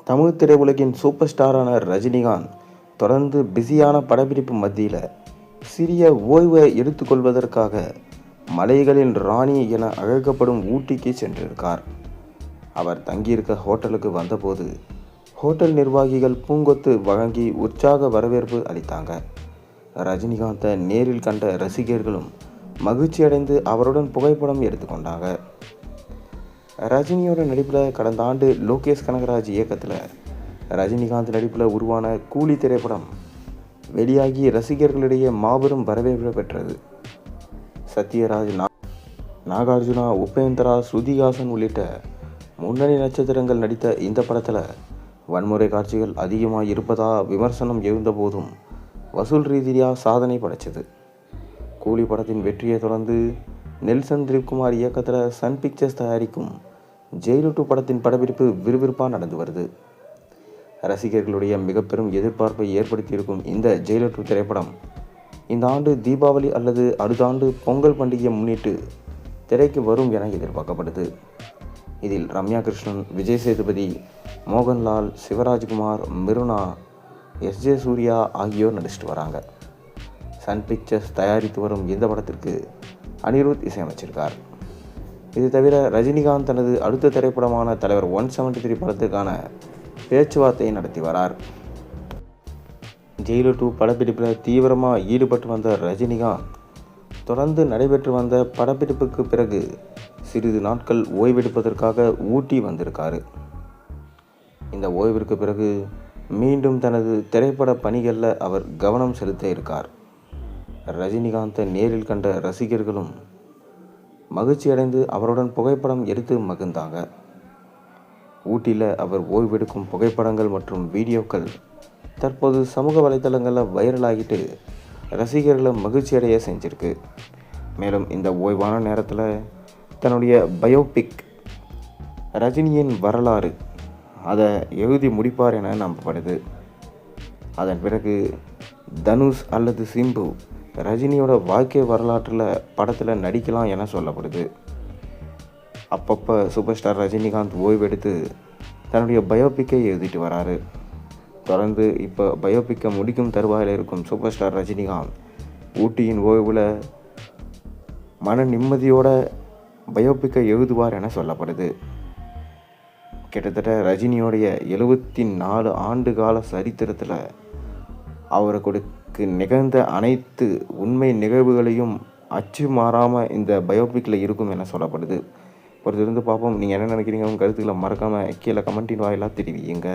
Tamil திரையுலகின் super ஸ்டாரான Rajinikanth தொடர்ந்து பிஸியான படப்பிடிப்பு மத்தியில் சிறிய ஓய்வை எடுத்துக்கொள்வதற்காக மலைகளின் ராணி என அழைக்கப்படும் ஊட்டிக்கு சென்றிருக்கார். அவர் தங்கியிருக்க ஹோட்டலுக்கு வந்தபோது ஹோட்டல் நிர்வாகிகள் பூங்கொத்து வழங்கி உற்சாக வரவேற்பு அளித்தாங்க. ரஜினிகாந்தை நேரில் கண்ட ரசிகர்களும் மகிழ்ச்சியடைந்து அவருடன் புகைப்படம் எடுத்துக்கொண்டாங்க. ரஜினியோட நடிப்பில் கடந்த ஆண்டு லோகேஷ் கனகராஜ் இயக்கத்தில் ரஜினிகாந்த் நடிப்பில் உருவான கூலி திரைப்படம் வெளியாகி ரசிகர்களிடையே மாபெரும் வரவேற்பு பெற்றது. சத்யராஜ், நாகார்ஜுனா, உபேந்திரா, ஸ்ருதிஹாசன் உள்ளிட்ட முன்னணி நட்சத்திரங்கள் நடித்த இந்த படத்தில் வன்முறை காட்சிகள் அதிகமாக இருப்பதா விமர்சனம் எழுந்த போதும் வசூல் ரீதியாக சாதனை படைச்சது. கூலி படத்தின் வெற்றியை தொடர்ந்து நெல்சன் திலீப்குமார் இயக்கத்தில் சன் பிக்சர்ஸ் தயாரிக்கும் ஜெயிலர் 2 படத்தின் படப்பிடிப்பு விறுவிறுப்பாக நடந்து வருது. ரசிகர்களுடைய மிக பெரும் எதிர்பார்ப்பை ஏற்படுத்தியிருக்கும் இந்த ஜெயிலர் 2 திரைப்படம் இந்த ஆண்டு தீபாவளி அல்லது அடுத்த ஆண்டு பொங்கல் பண்டிகையை முன்னிட்டு திரைக்கு வரும் என எதிர்பார்க்கப்படுது. இதில் ரம்யா கிருஷ்ணன், விஜய் சேதுபதி, மோகன்லால், சிவராஜ்குமார், மிருனா, எஸ்.ஜே. சூர்யா ஆகியோர் நடிச்சிட்டு வராங்க. சன் பிக்சர்ஸ் தயாரித்து வரும் இந்த படத்திற்கு அனிருத் இசையமைச்சிருக்கார். இது தவிர ரஜினிகாந்த் தனது அடுத்த திரைப்படமான தலைவர் 173 படத்திற்கான பேச்சுவார்த்தையை நடத்தி வரார். ஜெயிலர் 2 படப்பிடிப்பில் தீவிரமாக ஈடுபட்டு வந்த ரஜினிகாந்த் தொடர்ந்து நடைபெற்று வந்த படப்பிடிப்புக்கு பிறகு சிறிது நாட்கள் ஓய்வெடுப்பதற்காக ஊட்டி வந்திருக்காரு. இந்த ஓய்விற்கு பிறகு மீண்டும் தனது திரைப்பட பணிகளில் அவர் கவனம் செலுத்த இருக்கார். ரஜினிகாந்தை நேரில் கண்ட ரசிகர்களும் மகிழ்ச்சியடைந்து அவருடன் புகைப்படம் எடுத்து மகிழ்ந்தாங்க. ஊட்டியில் அவர் ஓய்வெடுக்கும் புகைப்படங்கள் மற்றும் வீடியோக்கள் தற்போது சமூக வலைத்தளங்களில் வைரலாகிட்டு ரசிகர்களை மகிழ்ச்சியடைய செஞ்சிருக்கு. மேலும் இந்த ஓய்வான நேரத்தில் தன்னுடைய பயோபிக் ரஜினியின் வரலாறு அதை எழுதி முடிப்பார் என நம்பப்படுது. அதன் பிறகு தனுஷ் அல்லது சிம்பு ரஜினியோட வாழ்க்கை வரலாற்றில் படத்தில் நடிக்கலாம் என சொல்லப்படுது. அப்பப்போ சூப்பர் ஸ்டார் ரஜினிகாந்த் ஓய்வெடுத்து தன்னுடைய பயோபிக்கை எழுதிட்டு வராரு. தொடர்ந்து இப்போ பயோபிக்கை முடிக்கும் தருவாயில் இருக்கும் சூப்பர் ஸ்டார் ரஜினிகாந்த் ஊட்டியின் ஓய்வில் மன நிம்மதியோட பயோபிக்கை எழுதுவார் என சொல்லப்படுது. கிட்டத்தட்ட ரஜினியோடைய 74 ஆண்டு கால சரித்திரத்தில் அவருக்கு நிகழ்ந்த அனைத்து உண்மை நிகழ்வுகளையும் அச்சு மாறாமல் இந்த பயோபிக்கில் இருக்கும் என சொல்லப்படுது. பொறுத்திருந்து பார்ப்போம். நீங்கள் என்ன நினைக்கிறீங்க? உங்கள் கருத்துக்களை மறக்காமல் கீழே கமெண்டின் வாயிலாக தெரிவிங்க.